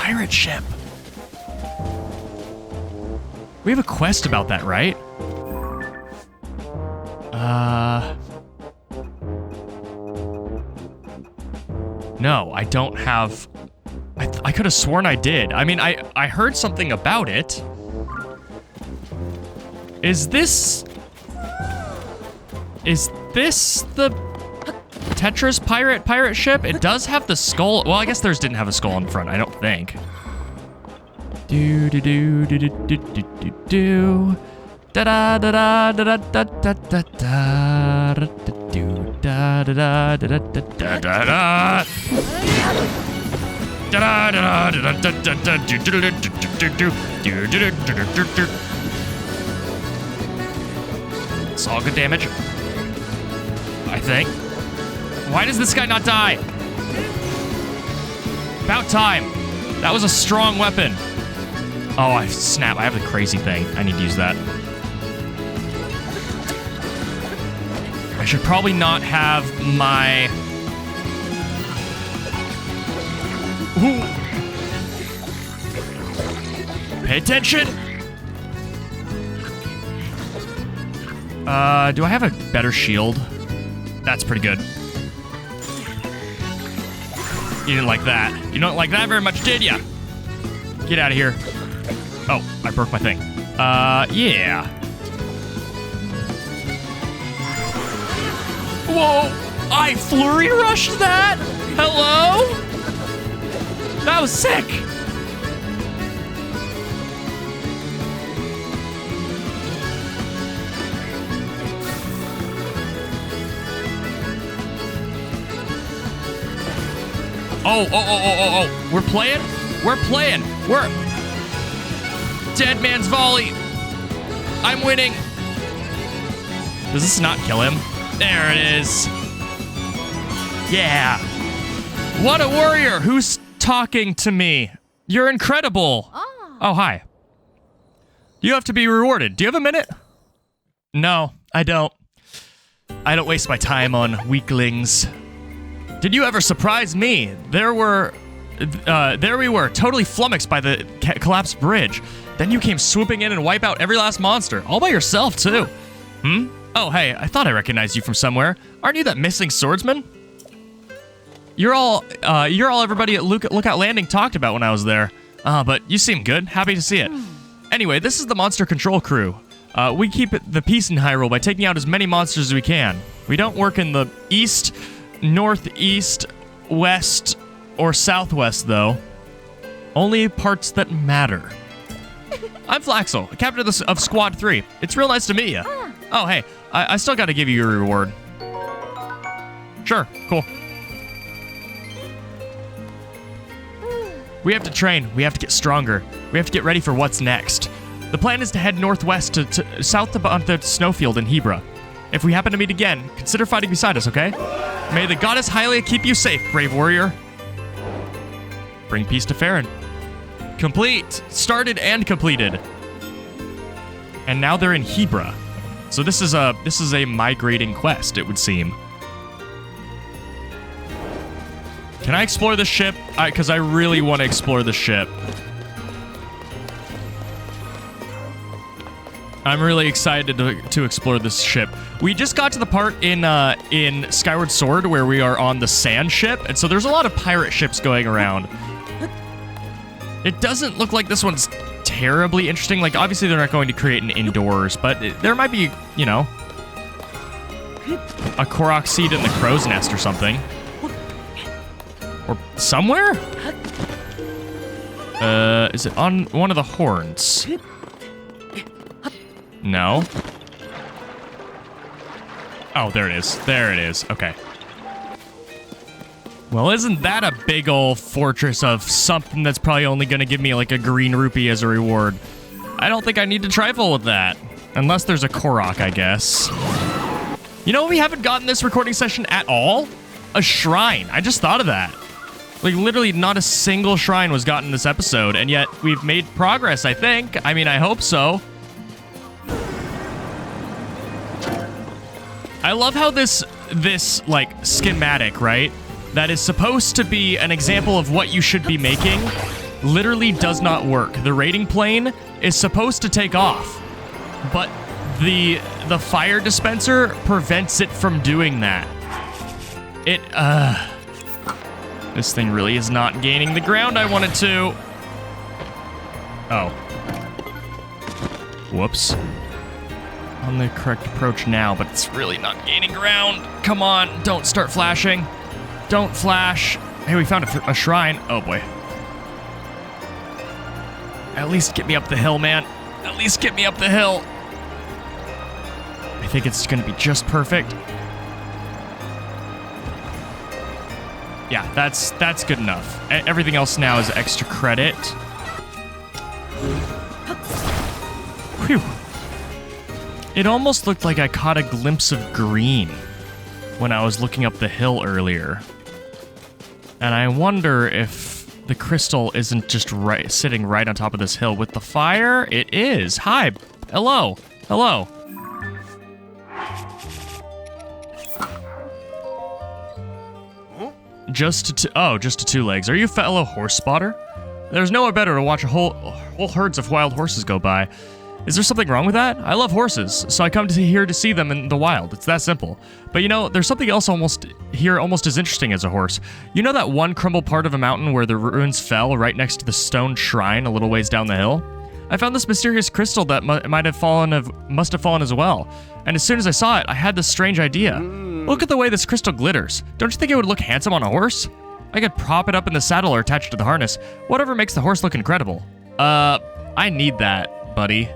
pirate ship. We have a quest about that, right? No, I don't have... I could have sworn I did. I mean, I heard something about it. Is this the Tetris pirate ship? It does have the skull. Well, I guess theirs didn't have a skull in front, I don't think. Do do do do do do do do do. Da da da da da da da da da da do da da da da da da da da. It's all good damage, I think. Why does this guy not die? About time. That was a strong weapon. Oh, snap. I have the crazy thing. I need to use that. I should probably not have my... Ooh. Pay attention. Do I have a better shield? That's pretty good. You didn't like that. You don't like that very much, did ya? Get out of here. Oh, I broke my thing. Yeah. Whoa! I flurry rushed that? Hello? That was sick! Oh. We're playing? We're... Dead man's volley. I'm winning. Does this not kill him? There it is. Yeah. What a warrior. Who's talking to me? You're incredible. Oh, hi. You have to be rewarded. Do you have a minute? No, I don't. I don't waste my time on weaklings. Did you ever surprise me? There we were, totally flummoxed by the collapsed bridge. Then you came swooping in and wipe out every last monster, all by yourself, too. Oh, hey, I thought I recognized you from somewhere. Aren't you that missing swordsman? You're all everybody at Lookout Landing talked about when I was there. But you seem good. Happy to see it. Anyway, this is the monster control crew. We keep the peace in Hyrule by taking out as many monsters as we can. We don't work in the east, northeast, west, or southwest, though. Only parts that matter. I'm Flaxel, captain of Squad 3. It's real nice to meet you. Oh, hey, I still gotta give you your reward. Sure, cool. We have to train. We have to get stronger. We have to get ready for what's next. The plan is to head northwest to south to the snowfield in Hebra. If we happen to meet again, consider fighting beside us, okay? May the goddess Hylia keep you safe, brave warrior. Bring peace to Farron. Complete. Started and completed. And now they're in Hebra. So this is a migrating quest, it would seem. Can I explore the ship? Because I really want to explore the ship. I'm really excited to explore this ship. We just got to the part in Skyward Sword where we are on the sand ship, and so there's a lot of pirate ships going around. It doesn't look like this one's terribly interesting. Like, obviously they're not going to create an indoors, but there might be, you know, a Korok seed in the crow's nest or something. Or somewhere? Is it on one of the horns? No. Oh, there it is. There it is. Okay. Well, isn't that a big old fortress of something that's probably only going to give me like a green rupee as a reward? I don't think I need to trifle with that. Unless there's a Korok, I guess. You know, we haven't gotten this recording session at all? A shrine. I just thought of that. Like, literally not a single shrine was gotten this episode, and yet we've made progress, I think. I mean, I hope so. I love how this like, schematic, right? That is supposed to be an example of what you should be making, literally does not work. The raiding plane is supposed to take off, but the fire dispenser prevents it from doing that. This thing really is not gaining the ground I wanted to. Oh. Whoops. On the correct approach now, but it's really not gaining ground. Come on, don't start flashing. Don't flash. Hey, we found a shrine. Oh boy. At least get me up the hill, man. At least get me up the hill. I think it's gonna be just perfect. Yeah, that's good enough. Everything else now is extra credit. Whew. It almost looked like I caught a glimpse of green when I was looking up the hill earlier. And I wonder if the crystal isn't just sitting right on top of this hill with the fire. It is. Hi. Hello. Hello. Just to two legs. Are you a fellow horse spotter? There's nowhere better to watch whole herds of wild horses go by. Is there something wrong with that? I love horses, so I come here to see them in the wild. It's that simple. But you know, there's something else almost as interesting as a horse. You know that one crumbled part of a mountain where the ruins fell right next to the stone shrine a little ways down the hill? I found this mysterious crystal that must have fallen as well. And as soon as I saw it, I had this strange idea. Look at the way this crystal glitters. Don't you think it would look handsome on a horse? I could prop it up in the saddle or attach it to the harness. Whatever makes the horse look incredible. I need that, buddy.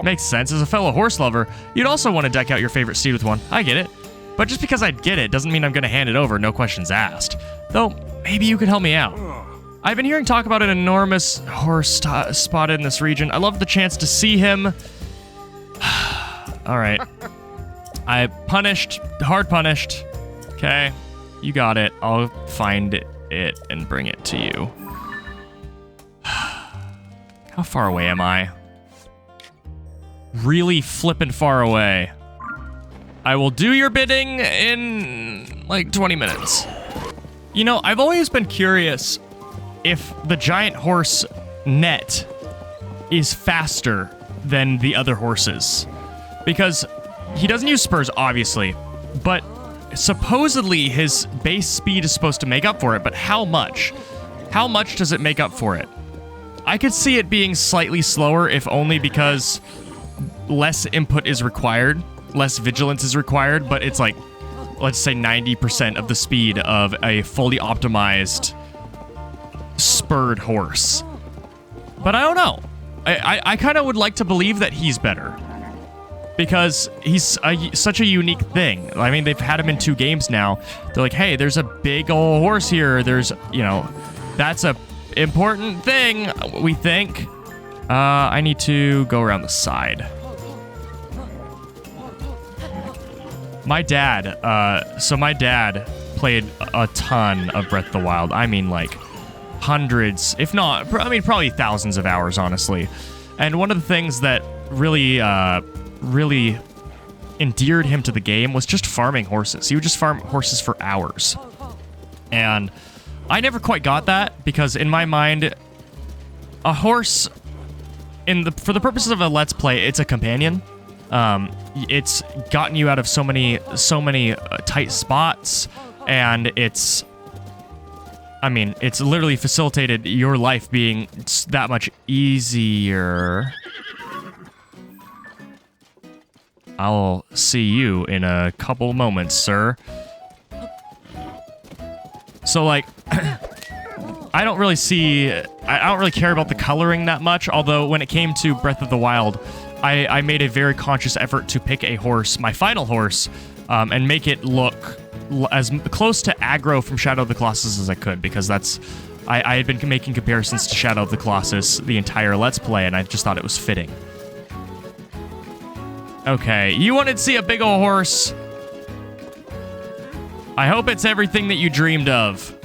Makes sense. As a fellow horse lover, you'd also want to deck out your favorite steed with one. I get it. But just because I'd get it doesn't mean I'm going to hand it over, no questions asked. Though, maybe you could help me out. I've been hearing talk about an enormous horse spotted in this region. I love the chance to see him. All right. I hard punished. Okay, you got it. I'll find it and bring it to you. How far away am I? Really flippin' far away. I will do your bidding in like 20 minutes. You know, I've always been curious if the giant horse net is faster than the other horses. Because he doesn't use spurs, obviously, but supposedly his base speed is supposed to make up for it, but how much? How much does it make up for it? I could see it being slightly slower, if only because less input is required, less vigilance is required, but it's like, let's say 90% of the speed of a fully optimized spurred horse. But I don't know. I kind of would like to believe that he's better. Because he's such a unique thing. I mean, they've had him in 2 games now. They're like, hey, there's a big old horse here. There's, you know, that's a important thing, we think. I need to go around the side. My dad played a ton of Breath of the Wild. I mean, like, hundreds, if not, I mean, probably thousands of hours, honestly. And one of the things that really endeared him to the game was just farming horses. He would just farm horses for hours. And I never quite got that, because in my mind, a horse, for the purposes of a Let's Play, it's a companion. It's gotten you out of so many tight spots, and it's literally facilitated your life being that much easier. I'll see you in a couple moments, sir. So, like, I don't really care about the coloring that much, although when it came to Breath of the Wild, I made a very conscious effort to pick a horse, my final horse, and make it look as close to aggro from Shadow of the Colossus as I could, because I had been making comparisons to Shadow of the Colossus the entire Let's Play, and I just thought it was fitting. Okay, you wanted to see a big old horse. I hope it's everything that you dreamed of.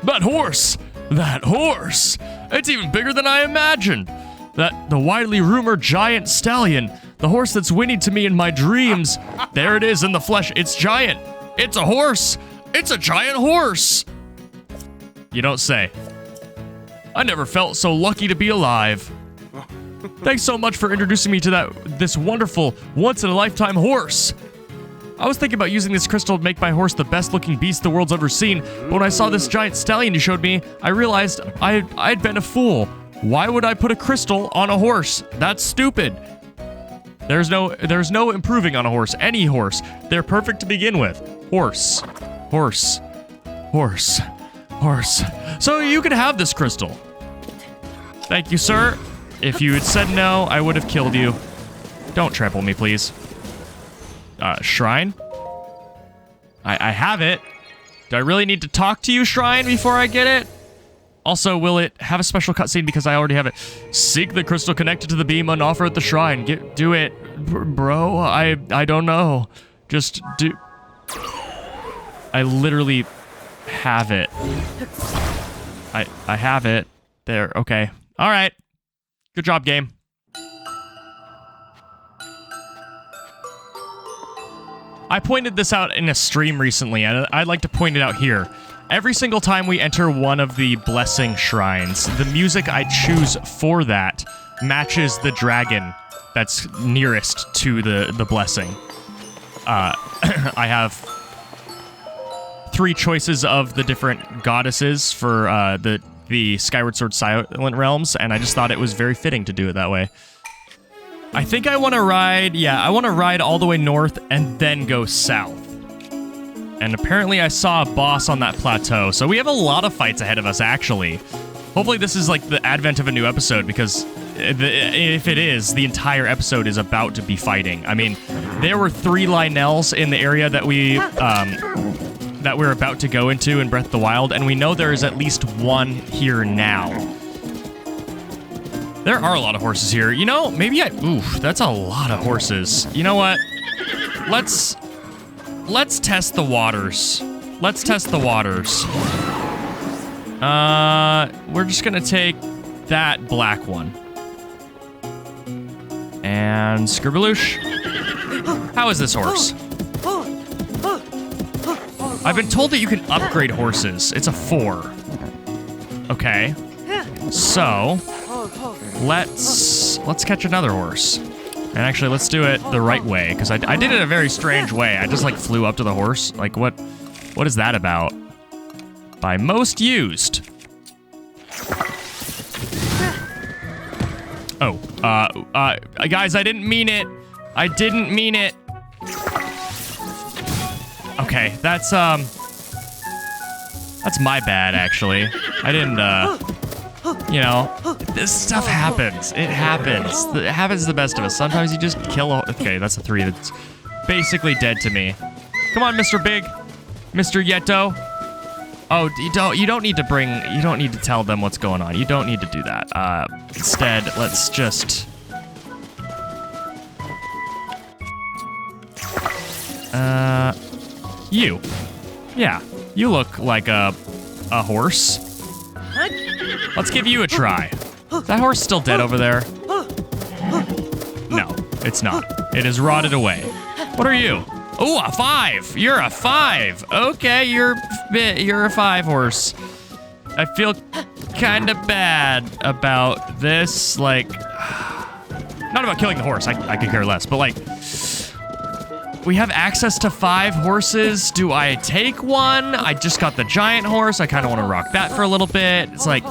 That horse! It's even bigger than I imagined! The widely rumored giant stallion, the horse that's winning to me in my dreams. There it is in the flesh. It's giant. It's a horse. It's a giant horse. You don't say. I never felt so lucky to be alive. Thanks so much for introducing me to this wonderful, once-in-a-lifetime horse. I was thinking about using this crystal to make my horse the best-looking beast the world's ever seen, but when I saw this giant stallion you showed me, I realized I'd been a fool. Why would I put a crystal on a horse? That's stupid. There's no improving on a horse. Any horse. They're perfect to begin with. Horse. Horse. Horse. Horse. So you can have this crystal. Thank you, sir. If you had said no, I would have killed you. Don't trample me, please. Shrine? I have it. Do I really need to talk to you, Shrine, before I get it? Also, will it have a special cutscene because I already have it? Seek the crystal connected to the beam and offer at the shrine. Do it. Bro, I don't know. Just do... I literally have it. I have it. There, okay. Alright. Good job, game. I pointed this out in a stream recently, and I'd like to point it out here. Every single time we enter one of the blessing shrines, the music I choose for that matches the dragon that's nearest to the blessing. I have 3 choices of the different goddesses for the Skyward Sword Silent Realms, and I just thought it was very fitting to do it that way. I think I want to ride, I want to ride all the way north and then go south. And apparently I saw a boss on that plateau, so we have a lot of fights ahead of us, actually. Hopefully this is like the advent of a new episode, because if it is, the entire episode is about to be fighting. I mean, there were 3 Lynels in the area that we're about to go into in Breath of the Wild, and we know there is at least 1 here now. There are a lot of horses here. You know, maybe oof, that's a lot of horses. You know what? Let's test the waters. Let's test the waters. We're just gonna take that black one. And Scribbloosh. How is this horse? I've been told that you can upgrade horses. It's a 4. Okay. So, let's catch another horse. And actually, let's do it the right way, because I did it a very strange way. I just, like, flew up to the horse. Like, what is that about? By most used. Oh, guys, I didn't mean it. I didn't mean it. Okay, that's my bad, actually. I didn't, you know, this stuff happens. It happens. It happens to the best of us. Sometimes you just kill a... Okay, that's a 3 that's basically dead to me. Come on, Mr. Big. Mr. Yeto. Oh, you don't need to tell them what's going on. You don't need to do that. Instead, let's just... You. Yeah, you look like a horse. Let's give you a try. Is that horse still dead over there? No, it's not. It is rotted away. What are you? Oh, a 5. You're a 5. Okay, you're a 5 horse. I feel kind of bad about this. Like, not about killing the horse. I could care less. But like, we have access to 5 horses. Do I take one? I just got the giant horse. I kind of want to rock that for a little bit. It's like,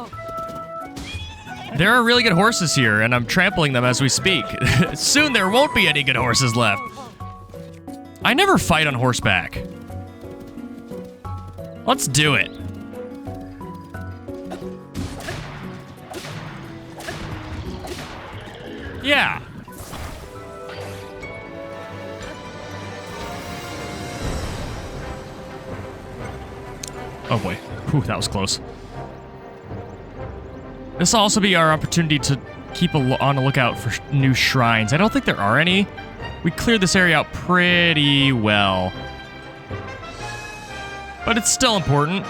there are really good horses here, and I'm trampling them as we speak. Soon there won't be any good horses left. I never fight on horseback. Let's do it. Yeah. Oh boy. Whew, that was close. This will also be our opportunity to keep on the lookout for new shrines. I don't think there are any. We cleared this area out pretty well. But it's still important.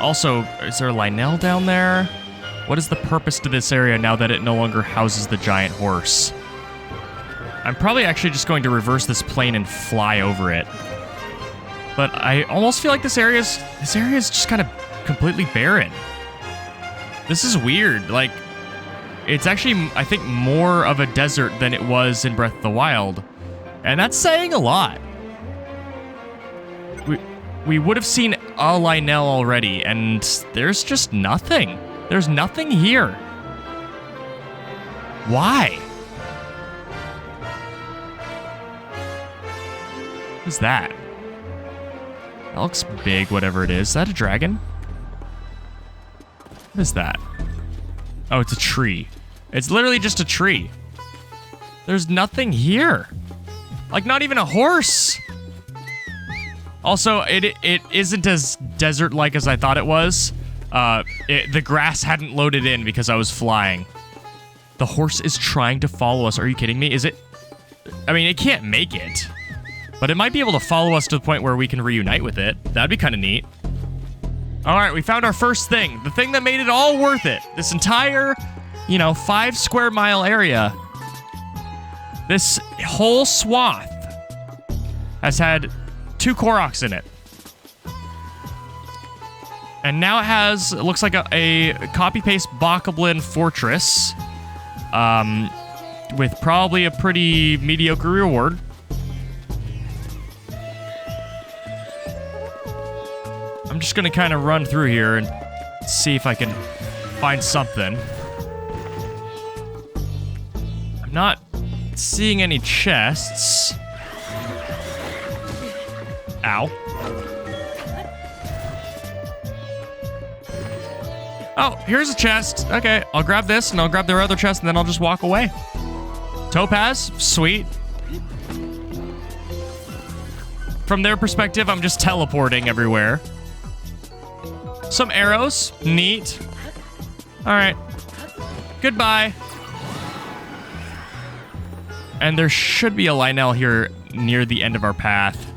Also, is there a Lynel down there? What is the purpose to this area now that it no longer houses the giant horse? I'm probably actually just going to reverse this plane and fly over it. But I almost feel like this area is just kind of completely barren. This is weird. Like, it's actually, I think, more of a desert than it was in Breath of the Wild. And that's saying a lot. We would have seen a Lionel already, and there's just nothing. There's nothing here. Why? What is that? That looks big, whatever it is. Is that a dragon? What is that? Oh, it's a tree. It's literally just a tree. There's nothing here. Like, not even a horse. Also, it isn't as desert-like as I thought it was. The grass hadn't loaded in because I was flying. The horse is trying to follow us. Are you kidding me? Is it? I mean, it can't make it. But it might be able to follow us to the point where we can reunite with it. That'd be kind of neat. All right, we found our first thing. The thing that made it all worth it. This entire, 5 square mile area. This whole swath has had 2 Koroks in it. And now it looks like a copy-paste Bokoblin fortress. With probably a pretty mediocre reward. I'm just gonna kind of run through here and see if I can find something. I'm not seeing any chests. Ow. Oh, here's a chest. Okay, I'll grab this and I'll grab their other chest and then I'll just walk away. Topaz, sweet. From their perspective, I'm just teleporting everywhere. Some arrows, neat. All right, goodbye. And there should be a Lionel here near the end of our path.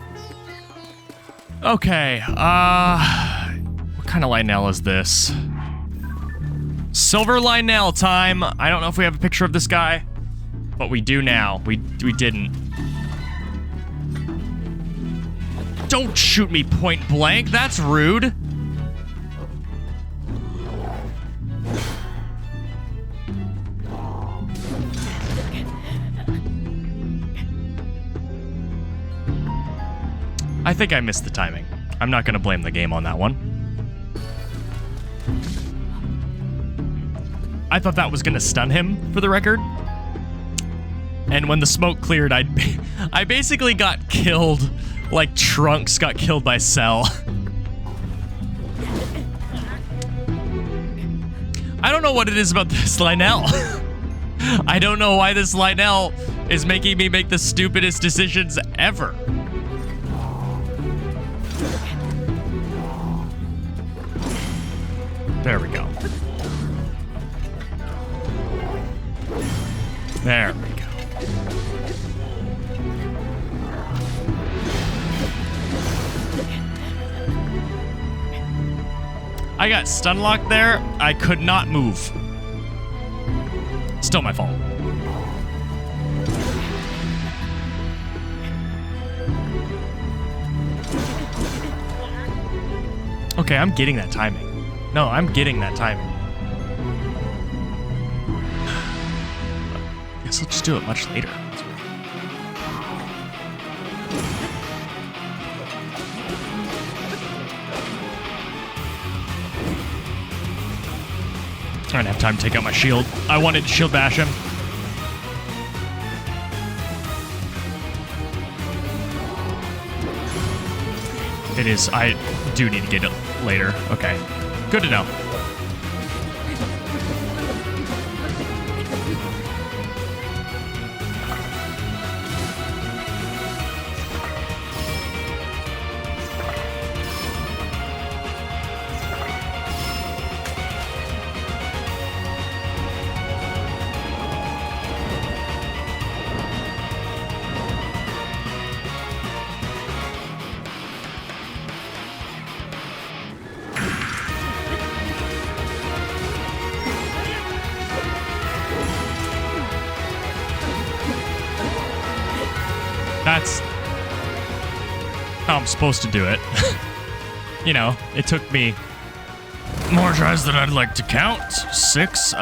Okay, what kind of Lionel is this? Silver Lionel time. I don't know if we have a picture of this guy, but we do now. We didn't. Don't shoot me point blank. That's rude. I think I missed the timing. I'm not gonna blame the game on that one. I thought that was gonna stun him, for the record. And when the smoke cleared, I basically got killed like Trunks got killed by Cell. I don't know what it is about this Lionel. I don't know why this Lionel is making me make the stupidest decisions ever. There we go. There we go. I got stun locked there. I could not move. Still my fault. Okay, I'm getting that timing. No, I'm getting that timing. Guess I'll just do it much later. I didn't have time to take out my shield. I wanted to shield bash him. It is. I do need to get it later. Okay. Good to know. That's how I'm supposed to do it. You know, it took me More tries than I'd like to count. 6,